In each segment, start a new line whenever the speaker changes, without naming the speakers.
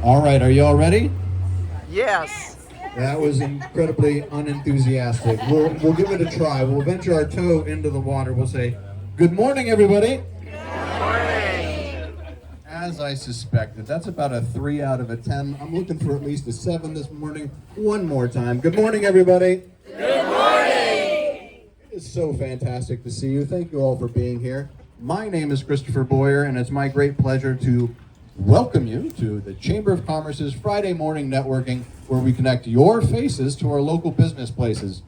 All right, are you all ready?
Yes.
That was incredibly unenthusiastic. We'll give it a try. We'll venture our toe into the water. We'll say, good morning, everybody.
Morning.
As I suspected, that's about a 3 out of a 10. I'm looking for at least a 7 this morning. One more time. Good morning, everybody.
Good morning.
It's so fantastic to see you. Thank you all for being here. My name is Christopher Boyer, and it's my great pleasure to welcome you to the Chamber of Commerce's Friday morning networking, where we connect your faces to our local business places.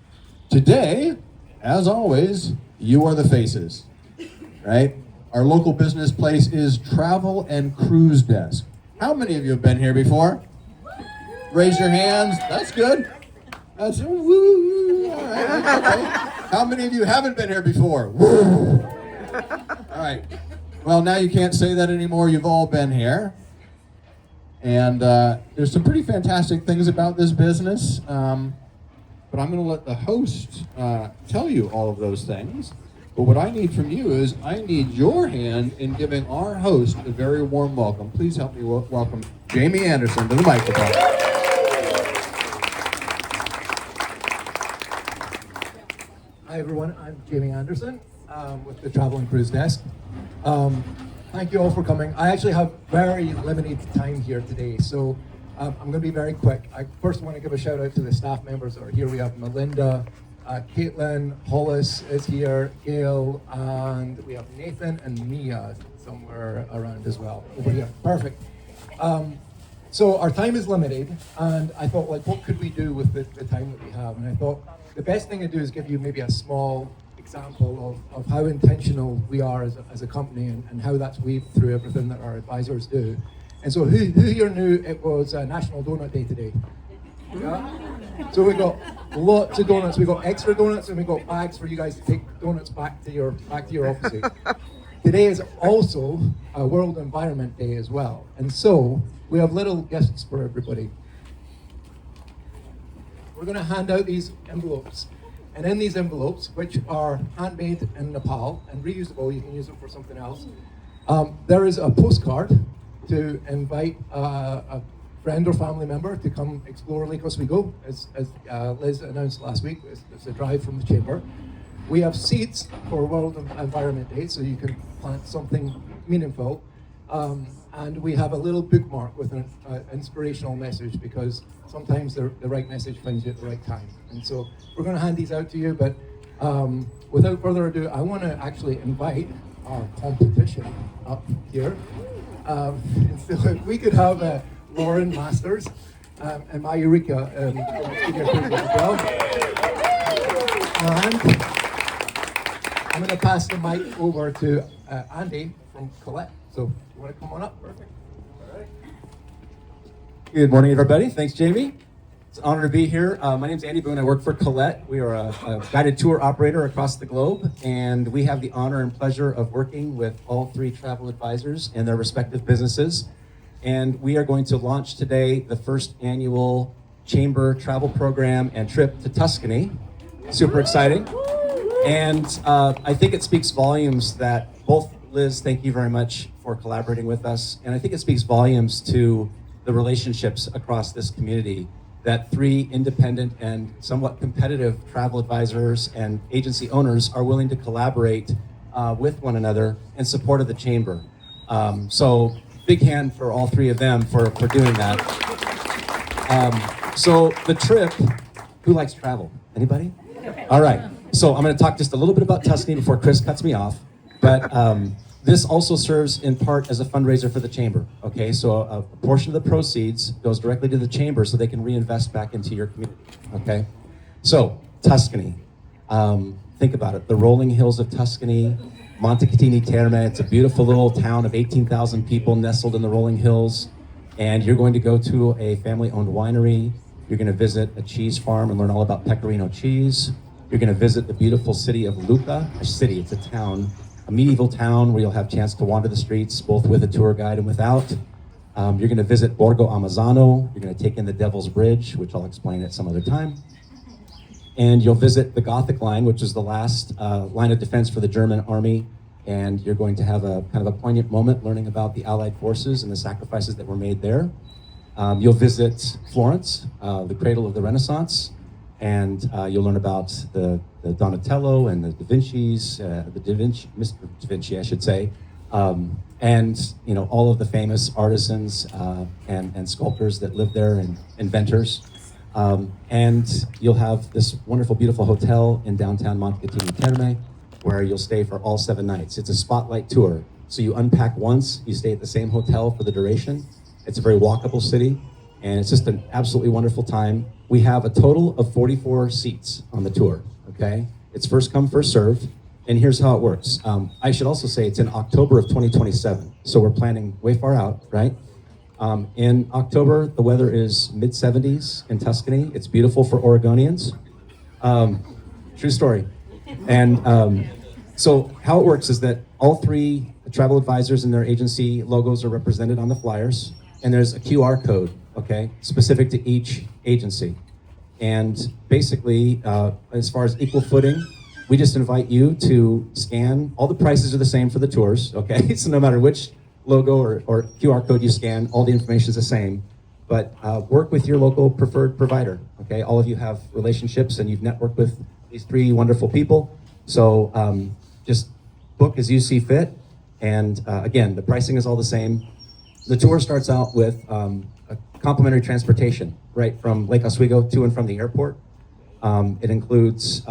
Today, as always, you are the faces, right? Our local business place is Travel and Cruise Desk. How many of you have been here before? Raise your hands. That's good. That's woo. All right. Okay. How many of you haven't been here before? Woo. All right. Well, now you can't say that anymore. You've all been here. And there's some pretty fantastic things about this business. But I'm going to let the host tell you all of those things. But what I need from you is I need your hand in giving our host a very warm welcome. Please help me welcome Jamie Anderson to the microphone.
Hi everyone, I'm Jamie Anderson with the Travel and Cruise Desk. Thank you all for coming. I actually have very limited time here today, so I'm going to be very quick. I first want to give a shout out to the staff members that are here. We have Melinda, Caitlin, Hollis is here, Gail, and we have Nathan and Mia somewhere around as well, over here. Perfect. So our time is limited, and I thought, like, what could we do with the time that we have? And I thought the best thing to do is give you maybe a small example of how intentional we are as a company and how that's weaved through everything that our advisors do. And so who here knew it was National Donut Day today? Yeah? So we got lots of donuts. We got extra donuts, and we got bags for you guys to take donuts back to your offices. Today is also a World Environment Day as well. And so we have little gifts for everybody. We're going to hand out these envelopes. And in these envelopes, which are handmade in Nepal and reusable, you can use them for something else, there is a postcard to invite a friend or family member to come explore Lake Oswego, as Liz announced last week. It's a drive from the Chamber. We have seeds for World Environment Day, so you can plant something meaningful. And we have a little bookmark with an inspirational message, because sometimes the right message finds you at the right time. And so we're going to hand these out to you, but without further ado, I want to actually invite our competition up here. So if we could have Lauren Masters and Mayurika as well. And I'm going to pass the mic over to Andy from Colette. So you want to come on up? Perfect. All right.
Good morning, everybody. Thanks, Jamie. It's an honor to be here. My name's Andy Boone. I work for Colette. We are a guided tour operator across the globe, and we have the honor and pleasure of working with all three travel advisors and their respective businesses. And we are going to launch today the first annual Chamber travel program and trip to Tuscany. Super exciting. And I think it speaks volumes that both Liz, thank you very much for collaborating with us. And I think it speaks volumes to the relationships across this community that three independent and somewhat competitive travel advisors and agency owners are willing to collaborate with one another in support of the Chamber. So big hand for all three of them for doing that. So the trip, who likes travel? Anybody? All right. So I'm going to talk just a little bit about Tuscany before Chris cuts me off. But this also serves in part as a fundraiser for the Chamber. Okay, so a portion of the proceeds goes directly to the Chamber so they can reinvest back into your community. Okay, so Tuscany. Think about it. The rolling hills of Tuscany, Montecatini Terme. It's a beautiful little town of 18,000 people nestled in the rolling hills. And you're going to go to a family-owned winery. You're going to visit a cheese farm and learn all about Pecorino cheese. You're going to visit the beautiful city of Lucca. A city, it's a town. A medieval town where you'll have a chance to wander the streets, both with a tour guide and without. You're going to visit Borgo Amazzano. You're going to take in the Devil's Bridge, which I'll explain at some other time. And you'll visit the Gothic Line, which is the last line of defense for the German army. And you're going to have a kind of a poignant moment learning about the Allied forces and the sacrifices that were made there. You'll visit Florence, the cradle of the Renaissance, and you'll learn about the Donatello and the Da Vinci's, Mr. Da Vinci, I should say, and all of the famous artisans and sculptors that live there and inventors. And you'll have this wonderful, beautiful hotel in downtown Montecatini Terme, where you'll stay for all 7 nights. It's a spotlight tour. So you unpack once, you stay at the same hotel for the duration. It's a very walkable city, and it's just an absolutely wonderful time. We have a total of 44 seats on the tour, okay? It's first come, first served, and here's how it works. I should also say it's in October of 2027, so we're planning way far out, right? In October, the weather is mid-70s in Tuscany. It's beautiful for Oregonians. True story. And so how it works is that all 3 travel advisors and their agency logos are represented on the flyers, and there's a QR code, okay, specific to each agency. And basically, as far as equal footing, we just invite you to scan. All the prices are the same for the tours, okay? So no matter which logo or QR code you scan, all the information is the same. But work with your local preferred provider, okay? All of you have relationships and you've networked with these 3 wonderful people. So just book as you see fit. And again, the pricing is all the same. The tour starts out with a complimentary transportation right from Lake Oswego to and from the airport. It includes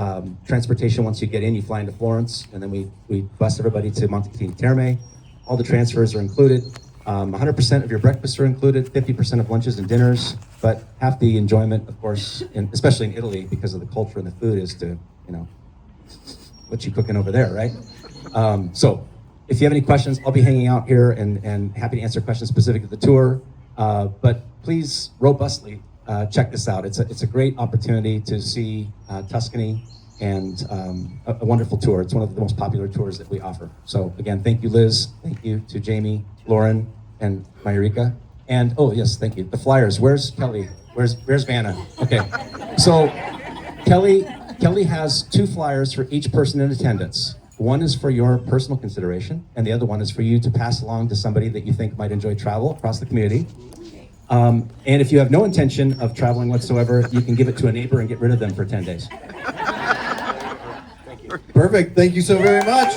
transportation once you get in. You fly into Florence, and then we bus everybody to Montecatini Terme. All the transfers are included. 100% of your breakfasts are included, 50% of lunches and dinners, but half the enjoyment, of course, especially in Italy, because of the culture and the food, is to, what you cooking over there, right? So if you have any questions, I'll be hanging out here and happy to answer questions specific to the tour. But please robustly check this out. It's a great opportunity to see Tuscany and a wonderful tour. It's one of the most popular tours that we offer. So again, thank you, Liz. Thank you to Jamie, Lauren, and Mayurika. And oh yes, thank you. The flyers. Where's Kelly? Where's Vanna? Okay. So Kelly has 2 flyers for each person in attendance. One is for your personal consideration, and the other one is for you to pass along to somebody that you think might enjoy travel across the community. And if you have no intention of traveling whatsoever, you can give it to a neighbor and get rid of them for 10 days.
Perfect. Thank you so very much.